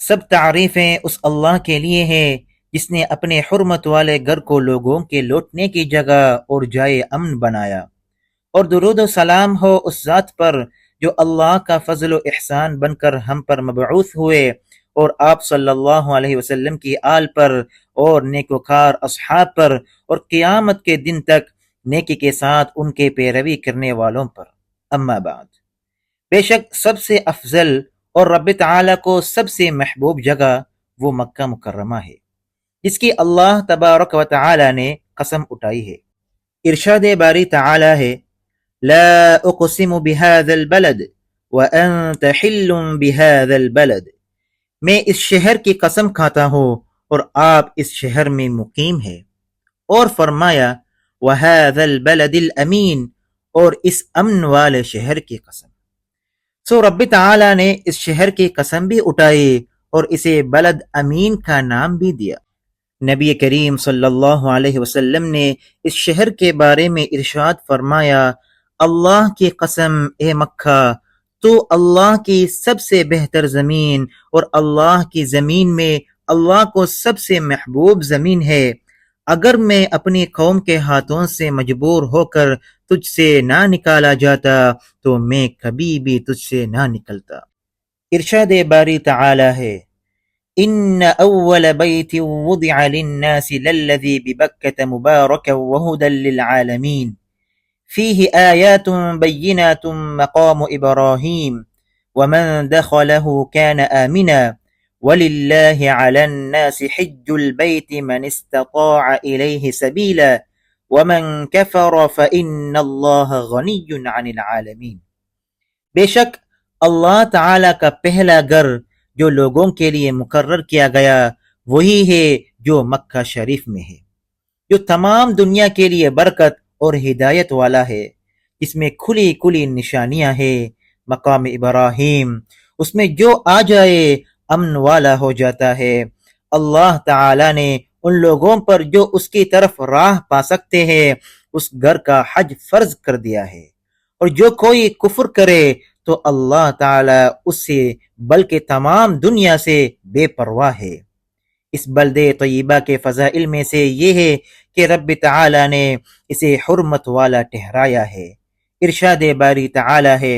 سب تعریفیں اس اللہ کے لیے ہیں جس نے اپنے حرمت والے گھر کو لوگوں کے لوٹنے کی جگہ اور جائے امن بنایا، اور درود و سلام ہو اس ذات پر جو اللہ کا فضل و احسان بن کر ہم پر مبعوث ہوئے، اور آپ صلی اللہ علیہ وسلم کی آل پر اور نیکوکار اصحاب پر، اور قیامت کے دن تک نیکی کے ساتھ ان کے پیروی کرنے والوں پر۔ اما بعد، بے شک سب سے افضل اور رب تعالیٰ کو سب سے محبوب جگہ وہ مکہ مکرمہ ہے جس کی اللہ تبارک و تعالی نے قسم اٹھائی ہے۔ ارشاد باری تعالی ہے، لا اقسم بهذا البلد وانت حل بهذا البلد، میں اس شہر کی قسم کھاتا ہوں اور آپ اس شہر میں مقیم ہے۔ اور فرمایا وهذا البلد الامین، اور اس امن والے شہر کی قسم۔ سو رب تعالی نے اس شہر کی قسم بھی اٹھائی اور اسے بلد امین کا نام بھی دیا۔ نبی کریم صلی اللہ علیہ وسلم نے اس شہر کے بارے میں ارشاد فرمایا، اللہ کی قسم اے مکہ، تو اللہ کی سب سے بہتر زمین اور اللہ کی زمین میں اللہ کو سب سے محبوب زمین ہے۔ اگر میں اپنی قوم کے ہاتھوں سے مجبور ہو کر تجھ سے نہ نکالا جاتا تو میں کبھی بھی تجھ سے نہ نکلتا۔ ارشاد باری تعالی ہے، ان اول بیت وضع للناس للذی ببکۃ مبارکا وہدی للعالمین فیہ آیات بینات مقام ابراہیم ومن دخلہ کان آمنا وَلِلَّهِ عَلَى النَّاسِ حِجُّ الْبَيْتِ مَنِ اسْتَطَاعَ إِلَيْهِ سَبِيلًا وَمَنْ كَفَرَ فَإِنَّ اللَّهَ غَنِيٌّ عَنِ الْعَالَمِينَ۔ بے شک اللہ تعالیٰ کا پہلا گھر جو لوگوں کے لیے مقرر کیا گیا وہی ہے جو مکہ شریف میں ہے، جو تمام دنیا کے لیے برکت اور ہدایت والا ہے، اس میں کھلی کھلی نشانیاں ہیں۔ مقام ابراہیم، اس میں جو آ جائے امن والا ہو جاتا ہے۔ اللہ تعالی نے ان لوگوں پر جو اس کی طرف راہ پا سکتے ہیں اس گھر کا حج فرض کر دیا ہے، اور جو کوئی کفر کرے تو اللہ تعالی اس سے بلکہ تمام دنیا سے بے پرواہ ہے۔ اس بلدے طیبہ کے فضائل میں سے یہ ہے کہ رب تعالی نے اسے حرمت والا ٹھہرایا ہے۔ ارشاد باری تعالی ہے،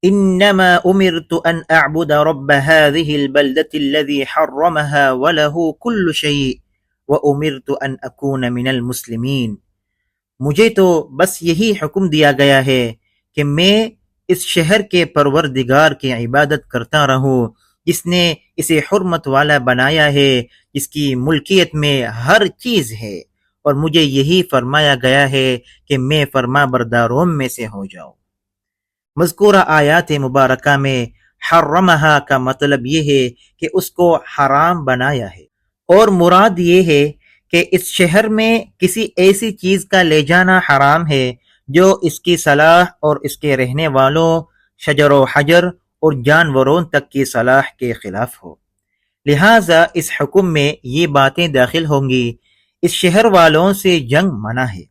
انما امرت ان اعبد رب هذه البلدة الذي حرمها وله كل شيء وامرت ان اكون من المسلمین۔ مجھے تو بس یہی حکم دیا گیا ہے کہ میں اس شہر کے پروردگار کی عبادت کرتا رہوں جس نے اسے حرمت والا بنایا ہے، جس کی ملکیت میں ہر چیز ہے، اور مجھے یہی فرمایا گیا ہے کہ میں فرما برداروں میں سے ہو جاؤں۔ مذکورہ آیات مبارکہ میں حرمہا کا مطلب یہ ہے کہ اس کو حرام بنایا ہے، اور مراد یہ ہے کہ اس شہر میں کسی ایسی چیز کا لے جانا حرام ہے جو اس کی صلاح اور اس کے رہنے والوں، شجر و حجر اور جانوروں تک کی صلاح کے خلاف ہو۔ لہٰذا اس حکم میں یہ باتیں داخل ہوں گی، اس شہر والوں سے جنگ منع ہے،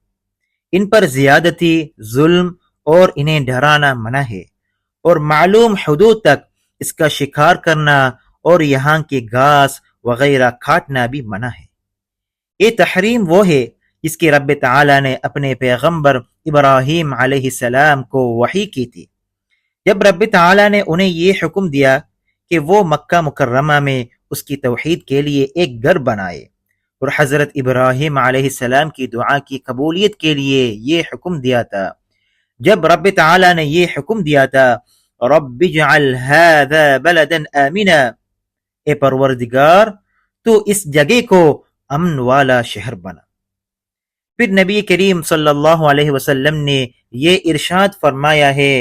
ان پر زیادتی، ظلم اور انہیں ڈرانا منع ہے، اور معلوم حدود تک اس کا شکار کرنا اور یہاں کی گھاس وغیرہ کاٹنا بھی منع ہے۔ یہ تحریم وہ ہے جس کی رب تعالی نے اپنے پیغمبر ابراہیم علیہ السلام کو وحی کی تھی، جب رب تعالی نے انہیں یہ حکم دیا کہ وہ مکہ مکرمہ میں اس کی توحید کے لیے ایک گھر بنائے، اور حضرت ابراہیم علیہ السلام کی دعا کی قبولیت کے لیے یہ حکم دیا تھا۔ جب رب تعالی نے یہ حکم دیا تھا، رب اجعل هذا بلدا آمنا، اے پروردگار تو اس جگہ کو امن والا شہر بنا۔ پھر نبی کریم صلی اللہ علیہ وسلم نے یہ ارشاد فرمایا ہے،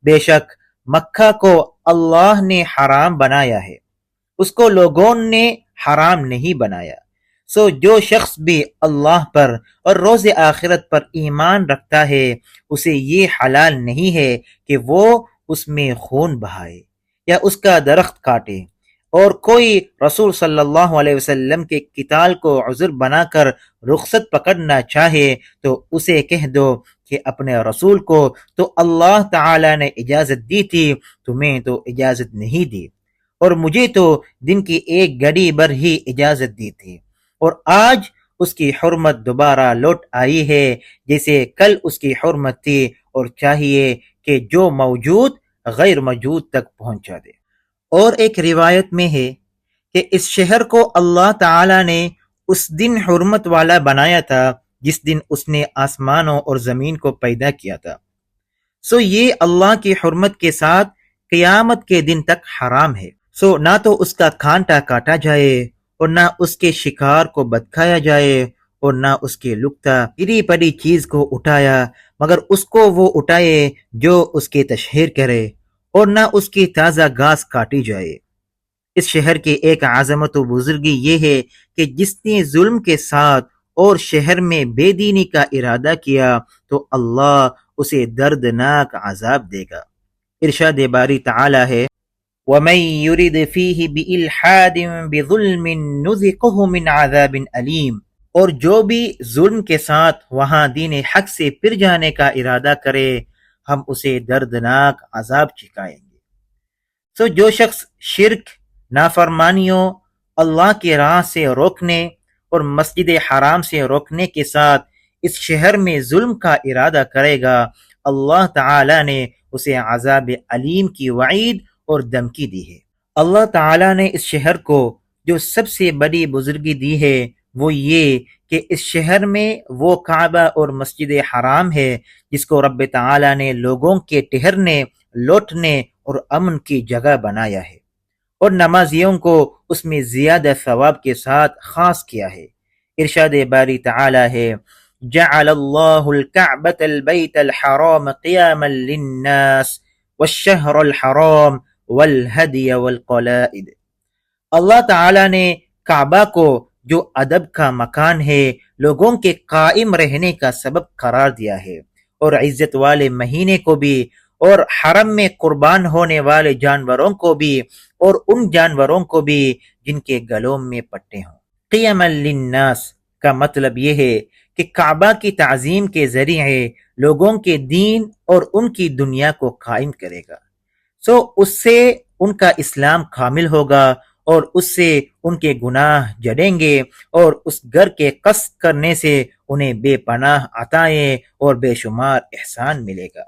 بے شک مکہ کو اللہ نے حرام بنایا ہے، اس کو لوگوں نے حرام نہیں بنایا۔ سو جو شخص بھی اللہ پر اور روز آخرت پر ایمان رکھتا ہے اسے یہ حلال نہیں ہے کہ وہ اس میں خون بہائے یا اس کا درخت کاٹے، اور کوئی رسول صلی اللہ علیہ وسلم کے قتال کو عذر بنا کر رخصت پکڑنا چاہے تو اسے کہہ دو کہ اپنے رسول کو تو اللہ تعالی نے اجازت دی تھی، تمہیں تو اجازت نہیں دی، اور مجھے تو دن کی ایک گھڑی بھر ہی اجازت دی تھی، اور آج اس کی حرمت دوبارہ لوٹ آئی ہے جیسے کل اس کی حرمت تھی، اور چاہیے کہ جو موجود غیر موجود تک پہنچا دے۔ اور ایک روایت میں ہے کہ اس شہر کو اللہ تعالی نے اس دن حرمت والا بنایا تھا جس دن اس نے آسمانوں اور زمین کو پیدا کیا تھا، سو یہ اللہ کی حرمت کے ساتھ قیامت کے دن تک حرام ہے، سو نہ تو اس کا کانٹا کاٹا جائے، اور نہ اس کے شکار کو بدکھایا جائے، اور نہ اس کے لکتا گری پڑی چیز کو اٹھایا مگر اس کو وہ اٹھائے جو اس کی تشہیر کرے، اور نہ اس کی تازہ گھاس کاٹی جائے۔ اس شہر کی ایک عظمت و بزرگی یہ ہے کہ جس نے ظلم کے ساتھ اور شہر میں بے دینی کا ارادہ کیا تو اللہ اسے دردناک عذاب دے گا۔ ارشاد باری تعالی ہے، وَمَن يُرِدْ فِيهِ بِإِلْحَادٍ بِظُلْمٍ نُذِقْهُ مِنْ عَذَابٍ أَلِيمٍ، اور جو بھی ظلم کے ساتھ وہاں دین حق سے پھر جانے کا ارادہ کرے ہم اسے دردناک عذاب چکھائیں گے۔ سو جو شخص شرک، نافرمانیوں، اللہ کی راہ سے روکنے اور مسجد حرام سے روکنے کے ساتھ اس شہر میں ظلم کا ارادہ کرے گا، اللہ تعالی نے اسے عذاب علیم کی وعید اور دھمکی دی ہے۔ اللہ تعالی نے اس شہر کو جو سب سے بڑی بزرگی دی ہے وہ یہ کہ اس شہر میں وہ کعبہ اور مسجد حرام ہے جس کو رب تعالی نے لوگوں کے ٹہرنے، لوٹنے اور امن کی جگہ بنایا ہے، اور نمازیوں کو اس میں زیادہ ثواب کے ساتھ خاص کیا ہے۔ ارشاد باری تعالی ہے، جعل اللہ الکعبۃ البیت الحرام قیاما للناس والشہر الحرام والہدی والقلائد۔ اللہ تعالی نے کعبہ کو جو ادب کا مکان ہے لوگوں کے قائم رہنے کا سبب قرار دیا ہے، اور عزت والے مہینے کو بھی، اور حرم میں قربان ہونے والے جانوروں کو بھی، اور ان جانوروں کو بھی جن کے گلوں میں پٹے ہوں۔ قیما للناس کا مطلب یہ ہے کہ کعبہ کی تعظیم کے ذریعے لوگوں کے دین اور ان کی دنیا کو قائم کرے گا، سو اس سے ان کا اسلام کامل ہوگا، اور اس سے ان کے گناہ جڑیں گے، اور اس گھر کے قصد کرنے سے انہیں بے پناہ عطائیں اور بے شمار احسان ملے گا۔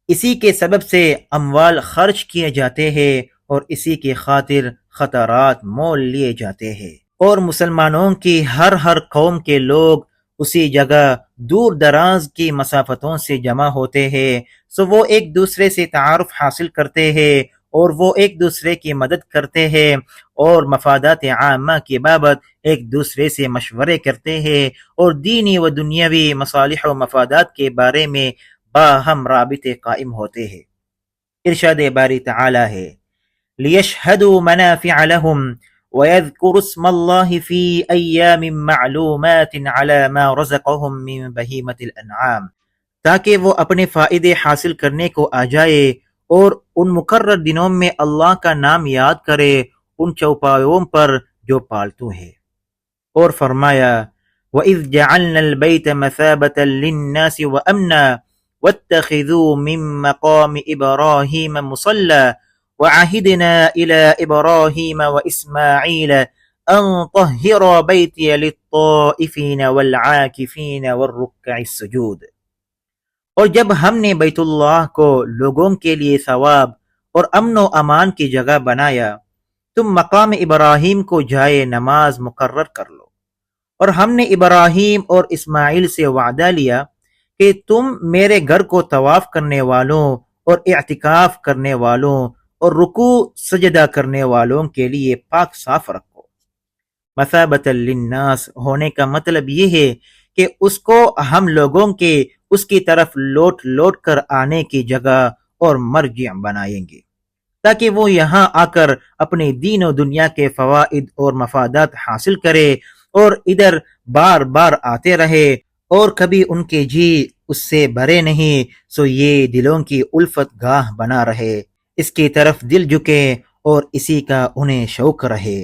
اسی کے سبب سے اموال خرچ کیے جاتے ہیں، اور اسی کی خاطر خطرات مول لیے جاتے ہیں، اور مسلمانوں کی ہر قوم کے لوگ اسی جگہ دور دراز کی مسافتوں سے جمع ہوتے ہیں، سو وہ ایک دوسرے سے تعارف حاصل کرتے ہیں، اور وہ ایک دوسرے کی مدد کرتے ہیں، اور مفادات عامہ کی بابت ایک دوسرے سے مشورے کرتے ہیں، اور دینی و دنیاوی مصالح و مفادات کے بارے میں باہم رابطے قائم ہوتے ہیں۔ ارشاد باری تعالی ہے، لِيَشْهَدُوا مَنَافِعَ لَهُمْ وَيَذْكُرُوا اسْمَ اللَّهِ فِي أَيَّامٍ مَّعْلُومَاتٍ عَلَى مَا رَزَقَهُم مِّن بَهِيمَةِ الْأَنْعَامِ، تاکہ وہ اپنے فائدے حاصل کرنے کو آ جائے اور ان مقرر دنوں میں اللہ کا نام یاد کرے ان چوپایوں پر جو پالتو ہے۔ اور فرمایا، وَإِذْ جَعَلْنَا الْبَيْتَ مَثَابَةً لِلنَّاسِ وَأَمْنًا وَاتَّخِذُوا مِن مَّقَامِ إِبْرَاهِيمَ مُصَلًّى وَعَهِدْنَا إِلَىٰ إِبْرَاهِيمَ وَإِسْمَاعِيلَ أَن طَهِّرَا بَيْتِيَ لِلطَّائِفِينَ وَالْعَاكِفِينَ وَالرُّكَّعِ السُّجُودِ۔ اور جب ہم نے بیت اللہ کو لوگوں کے لیے ثواب اور امن و امان کی جگہ بنایا، تم مقام ابراہیم کو جائے نماز مقرر کر لو، اور ہم نے ابراہیم اور اسماعیل سے وعدہ لیا کہ تم میرے گھر کو طواف کرنے والوں اور اعتکاف کرنے والوں اور رکوع سجدہ کرنے والوں کے لیے پاک صاف رکھو۔ مثابۃ للناس ہونے کا مطلب یہ ہے کہ اس کو ہم لوگوں کے اس کی طرف لوٹ لوٹ کر آنے کی جگہ اور مرجع بنائیں گے، تاکہ وہ یہاں آ کر اپنے دین و دنیا کے فوائد اور مفادات حاصل کرے، اور ادھر بار بار آتے رہے، اور کبھی ان کے جی اس سے بھرے نہیں، سو یہ دلوں کی الفت گاہ بنا رہے، اس کی طرف دل جھکے اور اسی کا انہیں شوق رہے۔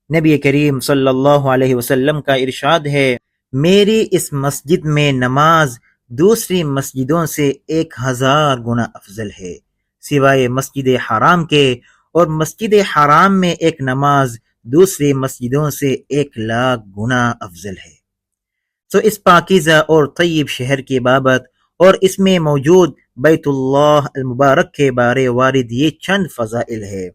نبی کریم صلی اللہ علیہ وسلم کا ارشاد ہے، میری اس مسجد میں نماز دوسری مسجدوں سے 1000 گنا افضل ہے، سوائے مسجد حرام کے، اور مسجد حرام میں ایک نماز دوسری مسجدوں سے 1,00,000 گنا افضل ہے۔ تو اس پاکیزہ اور طیب شہر کی بابت اور اس میں موجود بیت اللہ المبارک کے بارے وارد یہ چند فضائل ہے۔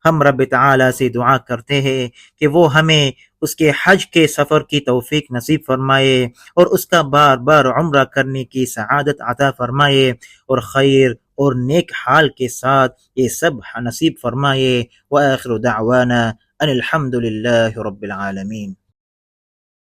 ہم رب تعالی سے دعا کرتے ہیں کہ وہ ہمیں اس کے حج کے سفر کی توفیق نصیب فرمائے اور اس کا بار بار عمرہ کرنے کی سعادت عطا فرمائے اور خیر اور نیک حال کے ساتھ یہ سب نصیب فرمائے۔ وآخر دعوانا ان الحمد للہ رب العالمین۔